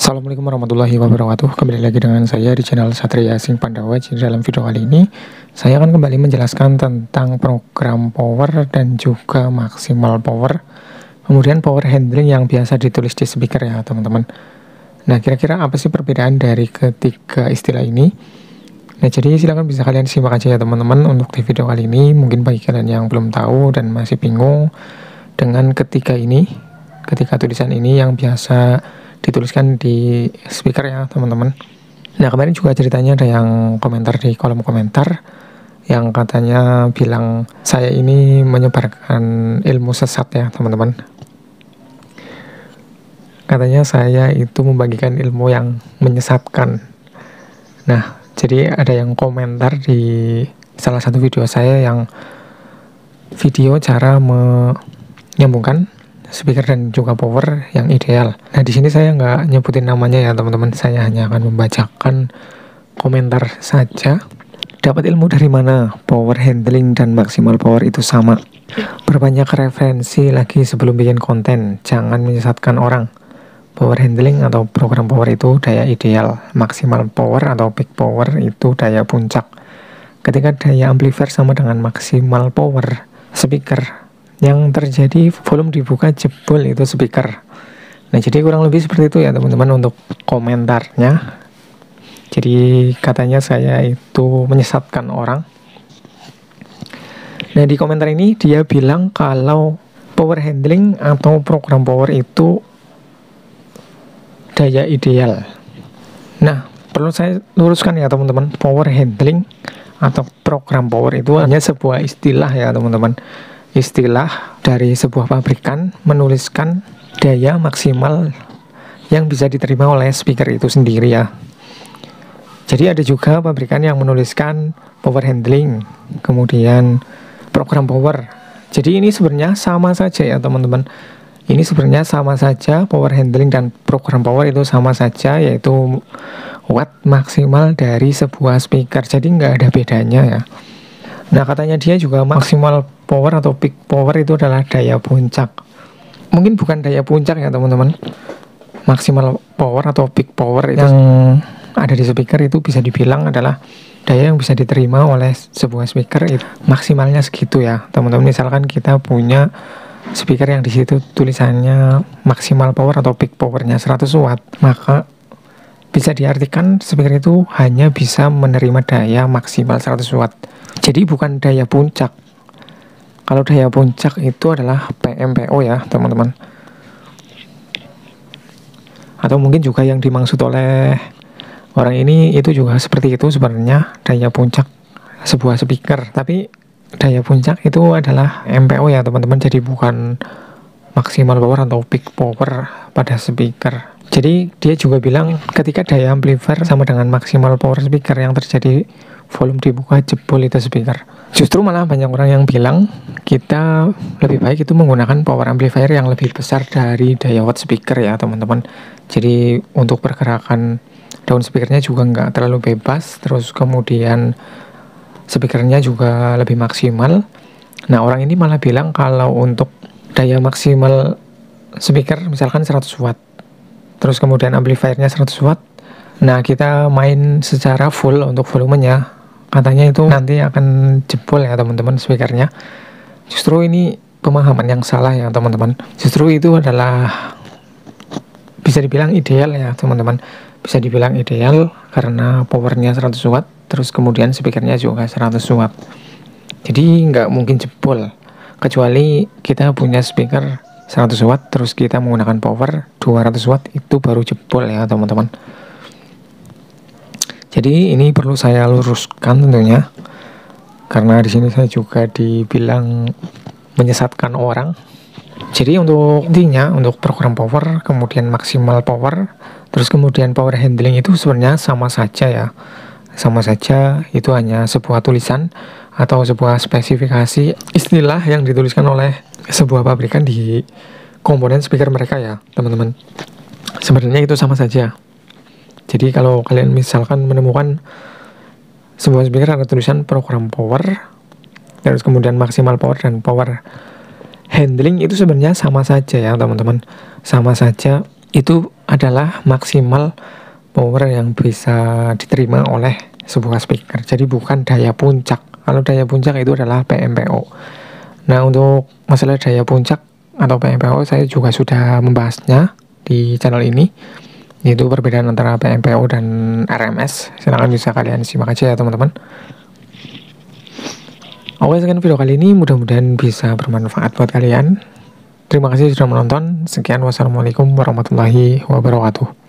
Assalamualaikum warahmatullahi wabarakatuh. Kembali lagi dengan saya di channel Satria Sing Pandawa. Jadi dalam video kali ini saya akan kembali menjelaskan tentang program power dan juga maksimal power, kemudian power handling yang biasa ditulis di speaker ya teman-teman. Nah, kira-kira apa sih perbedaan dari ketiga istilah ini? Nah, jadi silahkan bisa kalian simak aja ya teman-teman untuk di video kali ini. Mungkin bagi kalian yang belum tahu dan masih bingung dengan ketiga tulisan ini yang biasa dituliskan di speaker ya teman-teman. Nah, kemarin juga ceritanya ada yang komentar di kolom komentar yang katanya bilang saya ini menyebarkan ilmu sesat ya teman-teman. Katanya saya itu membagikan ilmu yang menyesatkan. Nah, jadi ada yang komentar di salah satu video saya yang video cara menyambungkan speaker dan juga power yang ideal. Nah, di sini saya nggak nyebutin namanya ya teman-teman. Saya hanya akan membacakan komentar saja. Dapat ilmu dari mana? Power handling dan maksimal power itu sama. Berbanyak referensi lagi sebelum bikin konten. Jangan menyesatkan orang. Power handling atau program power itu daya ideal. Maksimal power atau peak power itu daya puncak. Ketika daya amplifier sama dengan maksimal power speaker, yang terjadi volume dibuka jebol itu speaker. Nah, jadi kurang lebih seperti itu ya teman-teman untuk komentarnya. Jadi katanya saya itu menyesatkan orang. Nah, di komentar ini dia bilang kalau power handling atau program power itu daya ideal. Nah, perlu saya luruskan ya teman-teman, power handling atau program power itu hanya sebuah istilah ya teman-teman. Istilah dari sebuah pabrikan menuliskan daya maksimal yang bisa diterima oleh speaker itu sendiri ya. Jadi ada juga pabrikan yang menuliskan power handling, kemudian program power. Jadi ini sebenarnya sama saja ya teman-teman. Ini sebenarnya sama saja, power handling dan program power itu sama saja, yaitu watt maksimal dari sebuah speaker. Jadi nggak ada bedanya ya. Nah, katanya dia juga maksimal power atau peak power itu adalah daya puncak. Mungkin bukan daya puncak ya teman-teman. Maksimal power atau peak power yang ada di speaker itu bisa dibilang adalah daya yang bisa diterima oleh sebuah speaker itu maksimalnya segitu ya teman-teman. Misalkan kita punya speaker yang di situ tulisannya maksimal power atau peak powernya 100 watt, maka bisa diartikan speaker itu hanya bisa menerima daya maksimal 100 watt. Jadi bukan daya puncak. Kalau daya puncak itu adalah PMPO ya teman-teman. Atau mungkin juga yang dimaksud oleh orang ini itu juga seperti itu sebenarnya, daya puncak sebuah speaker. Tapi daya puncak itu adalah MPO ya teman-teman. Jadi bukan maksimal power atau peak power pada speaker. Jadi dia juga bilang ketika daya amplifier sama dengan maksimal power speaker, yang terjadi volume dibuka jebol itu speaker. Justru malah banyak orang yang bilang kita lebih baik itu menggunakan power amplifier yang lebih besar dari daya watt speaker ya teman-teman. Jadi untuk pergerakan daun speakernya juga nggak terlalu bebas, terus kemudian speakernya juga lebih maksimal. Nah, orang ini malah bilang kalau untuk daya maksimal speaker misalkan 100 watt, terus kemudian amplifiernya 100 watt, nah kita main secara full untuk volumenya, katanya itu nanti akan jebol ya teman-teman speakernya. Justru ini pemahaman yang salah ya teman-teman. Justru itu adalah bisa dibilang ideal ya teman-teman. Bisa dibilang ideal karena powernya 100 watt, terus kemudian speakernya juga 100 watt. Jadi nggak mungkin jebol, kecuali kita punya speaker 100 watt, terus kita menggunakan power 200 watt, itu baru jebol ya teman-teman. Jadi ini perlu saya luruskan tentunya, karena di sini saya juga dibilang menyesatkan orang. Jadi untuk intinya, untuk program power, kemudian maksimal power, terus kemudian power handling itu sebenarnya sama saja ya. Sama saja, itu hanya sebuah tulisan atau sebuah spesifikasi istilah yang dituliskan oleh sebuah pabrikan di komponen speaker mereka ya teman-teman. Sebenarnya itu sama saja. Jadi kalau kalian misalkan menemukan sebuah speaker ada tulisan program power, terus kemudian maksimal power dan power handling, itu sebenarnya sama saja ya teman-teman. Sama saja, itu adalah maksimal power yang bisa diterima oleh sebuah speaker. Jadi bukan daya puncak. Kalau daya puncak itu adalah PMPO. Nah, untuk masalah daya puncak atau PMPO saya juga sudah membahasnya di channel ini, yaitu perbedaan antara PMPO dan RMS. Silahkan bisa kalian simak aja ya teman-teman. Oke, sekian video kali ini, mudah-mudahan bisa bermanfaat buat kalian. Terima kasih sudah menonton. Sekian, wassalamualaikum warahmatullahi wabarakatuh.